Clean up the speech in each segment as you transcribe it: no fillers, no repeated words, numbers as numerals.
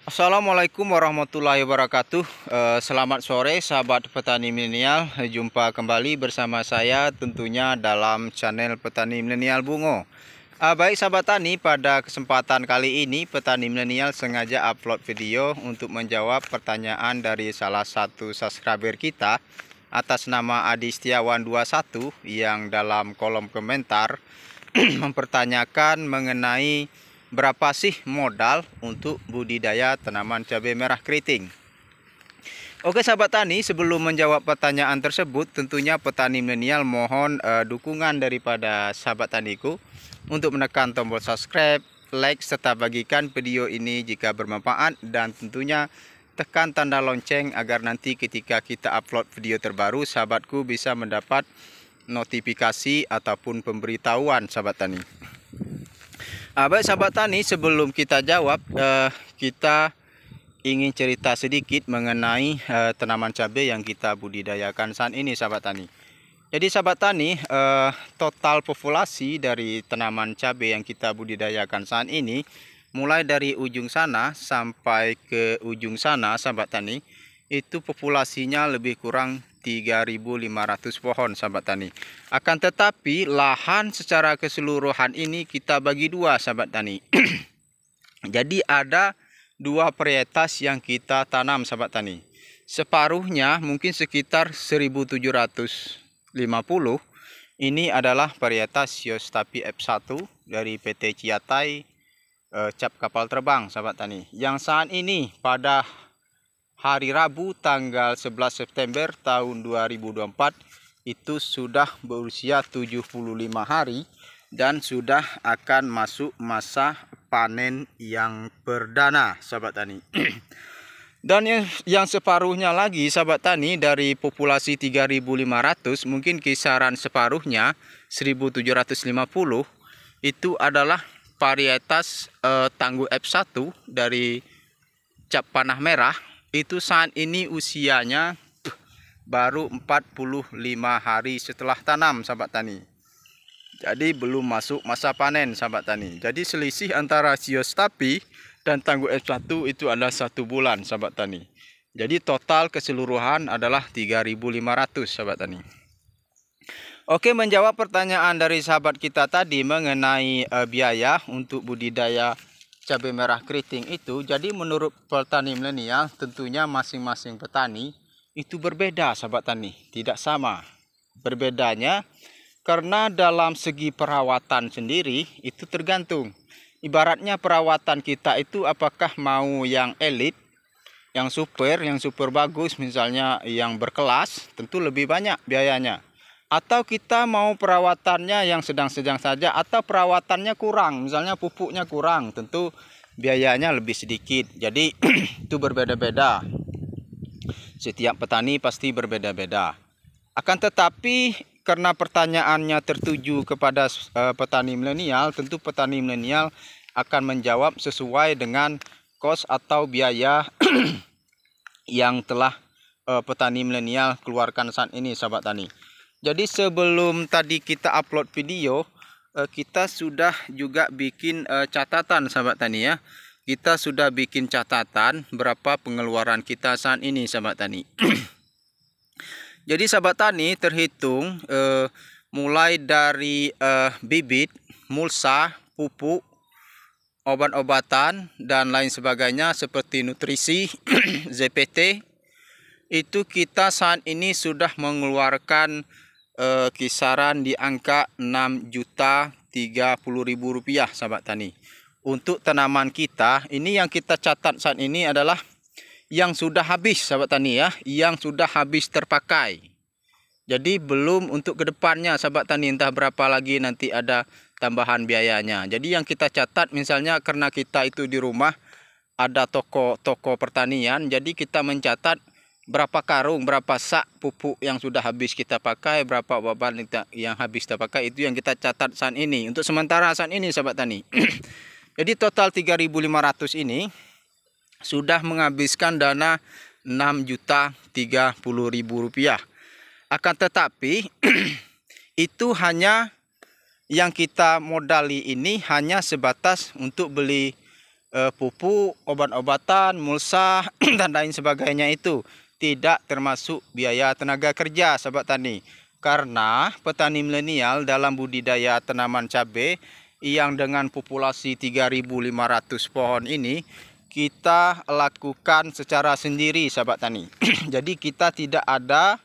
Assalamualaikum warahmatullahi wabarakatuh. Selamat sore sahabat petani milenial. Jumpa kembali bersama saya tentunya dalam channel Petani Milenial Bungo. Baik sahabat tani, pada kesempatan kali ini petani milenial sengaja upload video untuk menjawab pertanyaan dari salah satu subscriber kita atas nama Adi Setiawan 21 yang dalam kolom komentar mempertanyakan mengenai berapa sih modal untuk budidaya tanaman cabai merah keriting. Oke sahabat tani, sebelum menjawab pertanyaan tersebut, tentunya petani milenial mohon dukungan daripada sahabat taniku untuk menekan tombol subscribe, like, serta bagikan video ini jika bermanfaat, dan tentunya tekan tanda lonceng agar nanti ketika kita upload video terbaru, sahabatku bisa mendapat notifikasi ataupun pemberitahuan sahabat tani. Baik sahabat tani, sebelum kita jawab, kita ingin cerita sedikit mengenai tanaman cabai yang kita budidayakan saat ini sahabat tani. Jadi sahabat tani, total populasi dari tanaman cabai yang kita budidayakan saat ini, mulai dari ujung sana sampai ke ujung sana sahabat tani, itu populasinya lebih kurang 3.500 pohon sahabat tani. Akan tetapi lahan secara keseluruhan ini kita bagi dua sahabat tani. Jadi ada dua varietas yang kita tanam sahabat tani. Separuhnya mungkin sekitar 1.750 ini adalah varietas Yostapi F1 dari PT Ciatai cap kapal terbang sahabat tani. Yang saat ini pada hari Rabu tanggal 11 September tahun 2024 itu sudah berusia 75 hari dan sudah akan masuk masa panen yang perdana sahabat tani. Dan yang separuhnya lagi sahabat tani, dari populasi 3.500 mungkin kisaran separuhnya 1.750 itu adalah varietas Tangguh F1 dari cap panah merah. Itu saat ini usianya baru 45 hari setelah tanam sahabat tani. Jadi belum masuk masa panen sahabat tani. Jadi selisih antara Yostapi dan Tangguh F1 itu adalah 1 bulan sahabat tani. Jadi total keseluruhan adalah 3.500 sahabat tani. Oke, menjawab pertanyaan dari sahabat kita tadi mengenai biaya untuk budidaya cabai merah keriting itu, jadi menurut petani milenial tentunya masing-masing petani itu berbeda sahabat tani, tidak sama. Berbedanya karena dalam segi perawatan sendiri itu tergantung. Ibaratnya perawatan kita itu apakah mau yang elit, yang super bagus, misalnya yang berkelas, tentu lebih banyak biayanya. Atau kita mau perawatannya yang sedang-sedang saja, atau perawatannya kurang, misalnya pupuknya kurang, tentu biayanya lebih sedikit. Jadi itu berbeda-beda. Setiap petani pasti berbeda-beda. Akan tetapi karena pertanyaannya tertuju kepada petani milenial, tentu petani milenial akan menjawab sesuai dengan kos atau biaya yang telah petani milenial keluarkan saat ini sahabat tani. Jadi sebelum tadi kita upload video, kita sudah juga bikin catatan sahabat tani ya. Kita sudah bikin catatan berapa pengeluaran kita saat ini sahabat tani. Jadi sahabat tani terhitung mulai dari bibit, mulsa, pupuk, obat-obatan dan lain sebagainya seperti nutrisi, ZPT, itu kita saat ini sudah mengeluarkan kisaran di angka Rp6.030.000 sahabat tani. Untuk tanaman kita ini yang kita catat saat ini adalah yang sudah habis sahabat tani ya, yang sudah habis terpakai. Jadi belum untuk kedepannya sahabat tani, entah berapa lagi nanti ada tambahan biayanya. Jadi yang kita catat misalnya karena kita itu di rumah ada toko pertanian, jadi kita mencatat berapa karung, berapa sak pupuk yang sudah habis kita pakai, berapa obat yang habis kita pakai, itu yang kita catat saat ini. Untuk sementara saat ini sahabat tani. Jadi total 3.500 ini sudah menghabiskan dana Rp6.030.000. Akan tetapi itu hanya yang kita modali ini hanya sebatas untuk beli pupuk, obat-obatan, mulsa dan lain sebagainya itu tidak termasuk biaya tenaga kerja sahabat tani. Karena petani milenial dalam budidaya tanaman cabai yang dengan populasi 3.500 pohon ini kita lakukan secara sendiri sahabat tani. Jadi kita tidak ada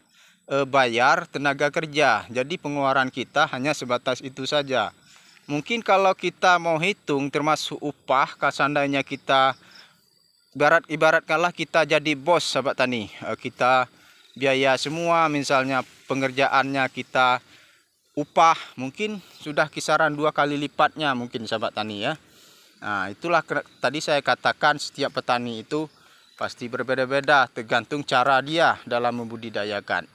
bayar tenaga kerja. Jadi pengeluaran kita hanya sebatas itu saja. Mungkin kalau kita mau hitung termasuk upah, seandainya kita ibaratkanlah kita jadi bos sahabat tani, kita biaya semua, misalnya pengerjaannya kita upah, mungkin sudah kisaran 2 kali lipatnya mungkin sahabat tani ya. Nah, itulah tadi saya katakan setiap petani itu pasti berbeda-beda tergantung cara dia dalam membudidayakan.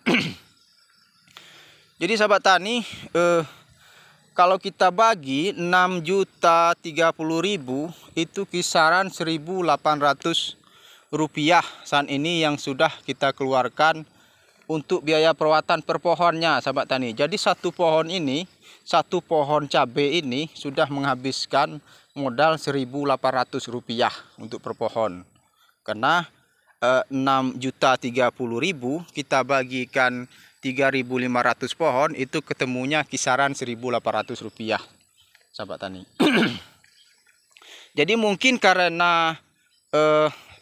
Jadi sahabat tani, kalau kita bagi 6.030.000 itu kisaran 1.800 rupiah saat ini yang sudah kita keluarkan untuk biaya perawatan per pohonnya sahabat tani. Jadi satu pohon cabai ini sudah menghabiskan modal 1.800 rupiah untuk per pohon. Karena 6.030.000 kita bagikan 3.500 pohon itu ketemunya kisaran 1.800 rupiah sahabat tani. Jadi mungkin karena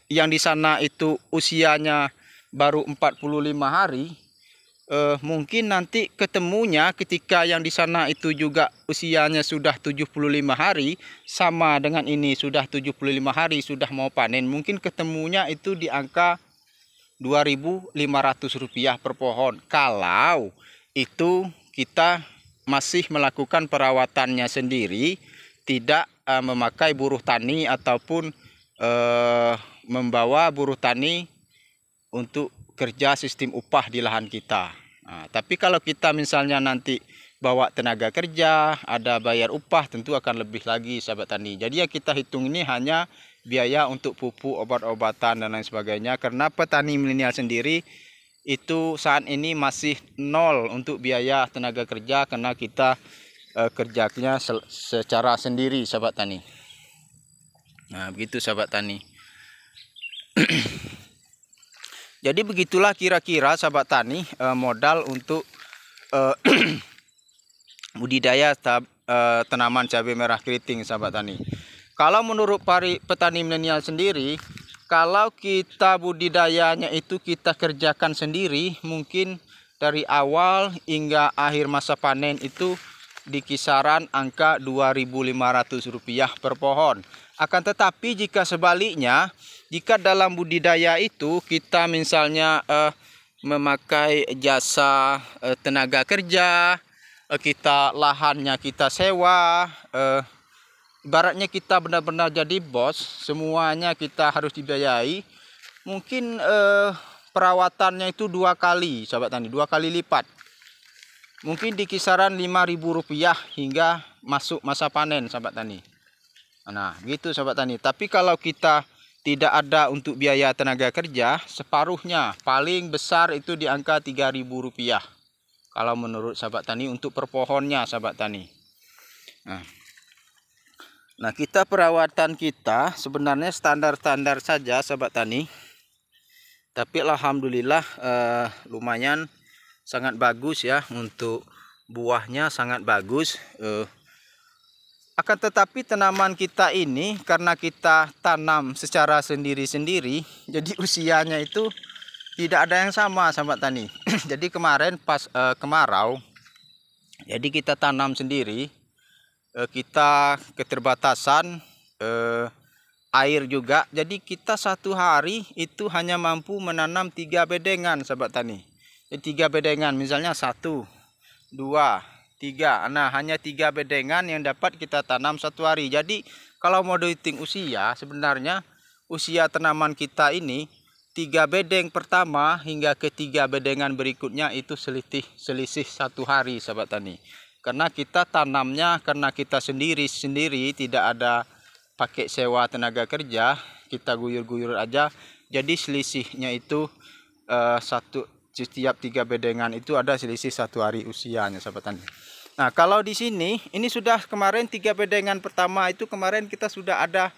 yang di sana itu usianya baru 45 hari, mungkin nanti ketemunya ketika yang di sana itu juga usianya sudah 75 hari, sama dengan ini sudah 75 hari sudah mau panen, mungkin ketemunya itu di angka 2.500 rupiah per pohon. Kalau itu kita masih melakukan perawatannya sendiri, tidak memakai buruh tani ataupun membawa buruh tani untuk kerja sistem upah di lahan kita. Nah, tapi kalau kita misalnya nanti bawa tenaga kerja, ada bayar upah, tentu akan lebih lagi sahabat tani. Jadi yang kita hitung ini hanya biaya untuk pupuk, obat-obatan dan lain sebagainya. Karena petani milenial sendiri itu saat ini masih nol untuk biaya tenaga kerja, karena kita kerjanya secara sendiri sahabat tani. Nah, begitu sahabat tani. Jadi begitulah kira-kira sahabat tani modal untuk budidaya tanaman cabai merah keriting sahabat tani. Kalau menurut petani milenial sendiri, kalau kita budidayanya itu kita kerjakan sendiri, mungkin dari awal hingga akhir masa panen itu di kisaran angka 2.500 rupiah per pohon. Akan tetapi jika sebaliknya, jika dalam budidaya itu kita misalnya memakai jasa tenaga kerja, kita lahannya kita sewa, ibaratnya kita benar-benar jadi bos, semuanya kita harus dibiayai, mungkin perawatannya itu 2 kali sahabat tani, 2 kali lipat. Mungkin di kisaran 5.000 rupiah hingga masuk masa panen sahabat tani. Nah, gitu sahabat tani. Tapi kalau kita tidak ada untuk biaya tenaga kerja, separuhnya paling besar itu di angka 3.000 rupiah. Kalau menurut sahabat tani untuk per pohonnya sahabat tani. Nah, kita perawatan kita sebenarnya standar-standar saja sahabat tani. Tapi alhamdulillah lumayan sangat bagus ya, untuk buahnya sangat bagus. Akan tetapi tanaman kita ini karena kita tanam secara sendiri-sendiri, jadi usianya itu tidak ada yang sama sahabat tani. Jadi kemarin pas kemarau, jadi kita tanam sendiri, kita keterbatasan air juga, jadi kita satu hari itu hanya mampu menanam 3 bedengan sahabat tani. Jadi 3 bedengan, misalnya 1, 2, 3. Nah, hanya 3 bedengan yang dapat kita tanam satu hari. Jadi kalau mau dihitung usia, sebenarnya usia tanaman kita ini 3 bedeng pertama hingga ke 3 bedengan berikutnya itu selisih 1 hari sahabat tani. Karena kita tanamnya, karena kita sendiri tidak ada pakai sewa tenaga kerja, kita guyur-guyur aja. Jadi selisihnya itu setiap 3 bedengan itu ada selisih 1 hari usianya sahabat tani. Nah, kalau di sini ini sudah kemarin 3 bedengan pertama itu kemarin kita sudah ada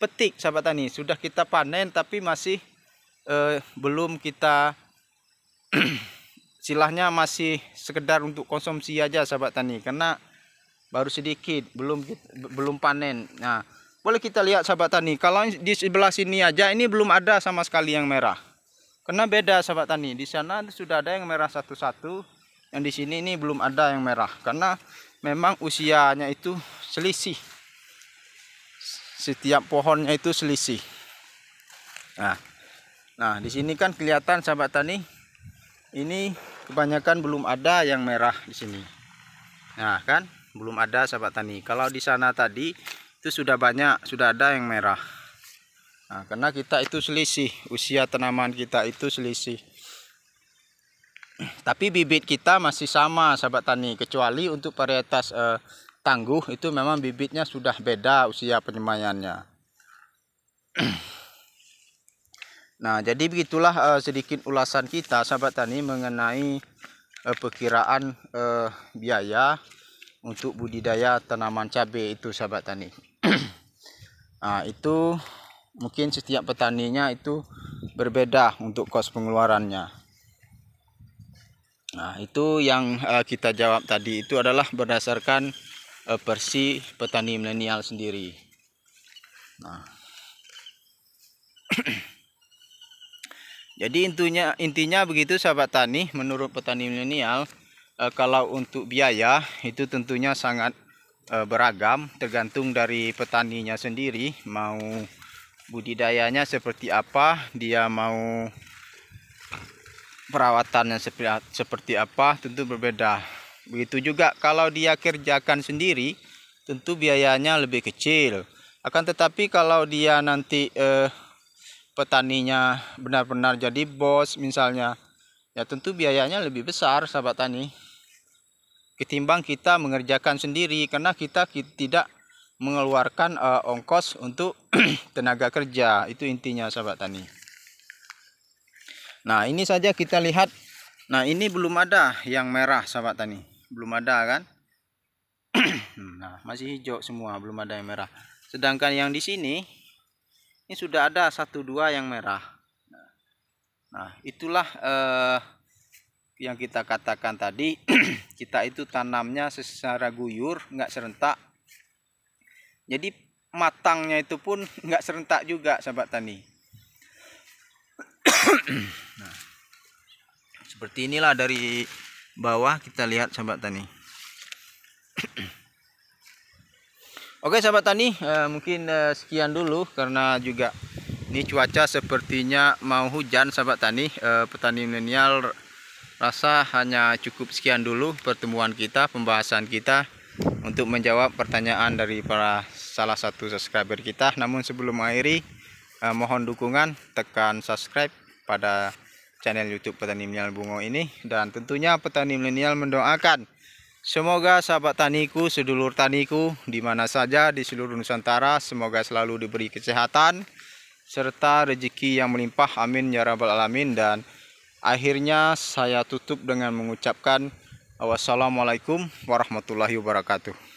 petik sahabat tani, sudah kita panen tapi masih belum kita silahnya masih sekedar untuk konsumsi aja sahabat tani, karena baru sedikit, belum panen. Nah, boleh kita lihat sahabat tani, kalau di sebelah sini aja ini belum ada sama sekali yang merah. Karena beda sahabat tani, di sana sudah ada yang merah satu-satu, yang di sini ini belum ada yang merah. Karena memang usianya itu selisih. Setiap pohonnya itu selisih. Nah, di sini kan kelihatan sahabat tani, ini kebanyakan belum ada yang merah di sini. Nah, kan belum ada sahabat tani. Kalau di sana tadi itu sudah banyak, sudah ada yang merah. Nah, karena kita itu selisih, usia tanaman kita itu selisih. Tapi bibit kita masih sama sahabat tani, kecuali untuk varietas tangguh itu memang bibitnya sudah beda usia penyemaiannya. Nah, jadi begitulah sedikit ulasan kita sahabat tani mengenai perkiraan biaya untuk budidaya tanaman cabai itu sahabat tani. Nah, itu mungkin setiap petaninya itu berbeda untuk kos pengeluarannya. Nah, itu yang kita jawab tadi itu adalah berdasarkan versi petani milenial sendiri. Nah, jadi intinya begitu sahabat tani, menurut petani milenial. Kalau untuk biaya itu tentunya sangat beragam, tergantung dari petaninya sendiri, mau budidayanya seperti apa, dia mau perawatannya seperti apa, tentu berbeda. Begitu juga kalau dia kerjakan sendiri, tentu biayanya lebih kecil. Akan tetapi kalau dia nanti petaninya benar-benar jadi bos misalnya, ya tentu biayanya lebih besar sahabat tani ketimbang kita mengerjakan sendiri, karena kita tidak mengeluarkan ongkos untuk tenaga kerja. Itu intinya sahabat tani. Nah, ini saja kita lihat. Nah, ini belum ada yang merah sahabat tani, belum ada kan. Nah, masih hijau semua, belum ada yang merah. Sedangkan yang di sini ini sudah ada 1-2 yang merah. Nah, itulah yang kita katakan tadi, kita itu tanamnya secara guyur, nggak serentak. Jadi matangnya itu pun nggak serentak juga sahabat tani. Nah, seperti inilah dari bawah kita lihat sahabat tani. Oke sahabat tani, mungkin sekian dulu, karena juga ini cuaca sepertinya mau hujan sahabat tani. Petani milenial rasa hanya cukup sekian dulu pertemuan kita, pembahasan kita untuk menjawab pertanyaan dari salah satu subscriber kita. Namun sebelum mengakhiri, mohon dukungan, tekan subscribe pada channel YouTube Petani Milenial Bungo ini, dan tentunya petani milenial mendoakan semoga sahabat taniku, sedulur taniku di mana saja di seluruh Nusantara, semoga selalu diberi kesehatan serta rezeki yang melimpah, amin ya rabbal alamin. Dan akhirnya saya tutup dengan mengucapkan wassalamualaikum warahmatullahi wabarakatuh.